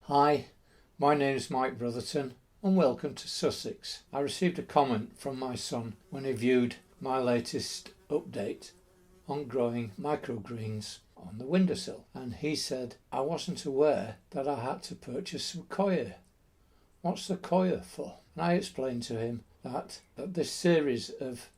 Hi, my name is Mike Brotherton and welcome to Sussex. I received a comment from my son when he viewed my latest update on growing microgreens on the windowsill, and he said I wasn't aware that I had to purchase some coir. What's the coir for? And I explained to him that this series of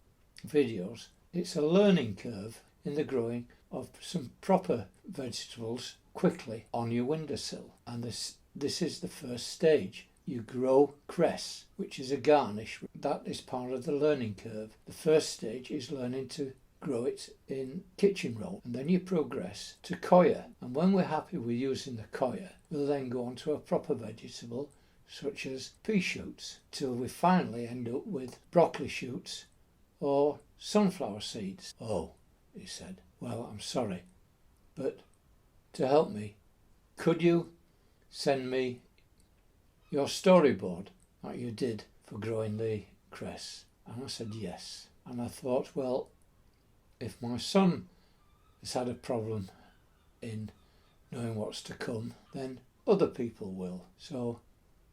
videos, it's a learning curve in the growing of some proper vegetables quickly on your windowsill, and this is the first stage. You grow cress, which is a garnish. That is part of the learning curve. The first stage is learning to grow it in kitchen roll, and then you progress to coir, and when we're happy with using the coir, we'll then go on to a proper vegetable such as pea shoots, till we finally end up with broccoli shoots or sunflower seeds. Oh, he said, well, I'm sorry, but to help me, could you send me your storyboard that you did for growing the cress? And I said yes. And I thought, well, if my son has had a problem in knowing what's to come, then other people will. So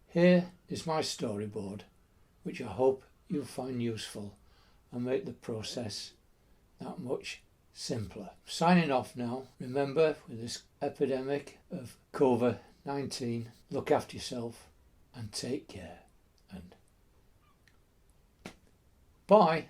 here is my storyboard, which I hope you'll find useful and make the process that much simpler. Signing off now. Remember, with this epidemic of COVID-19, look after yourself and take care. And bye.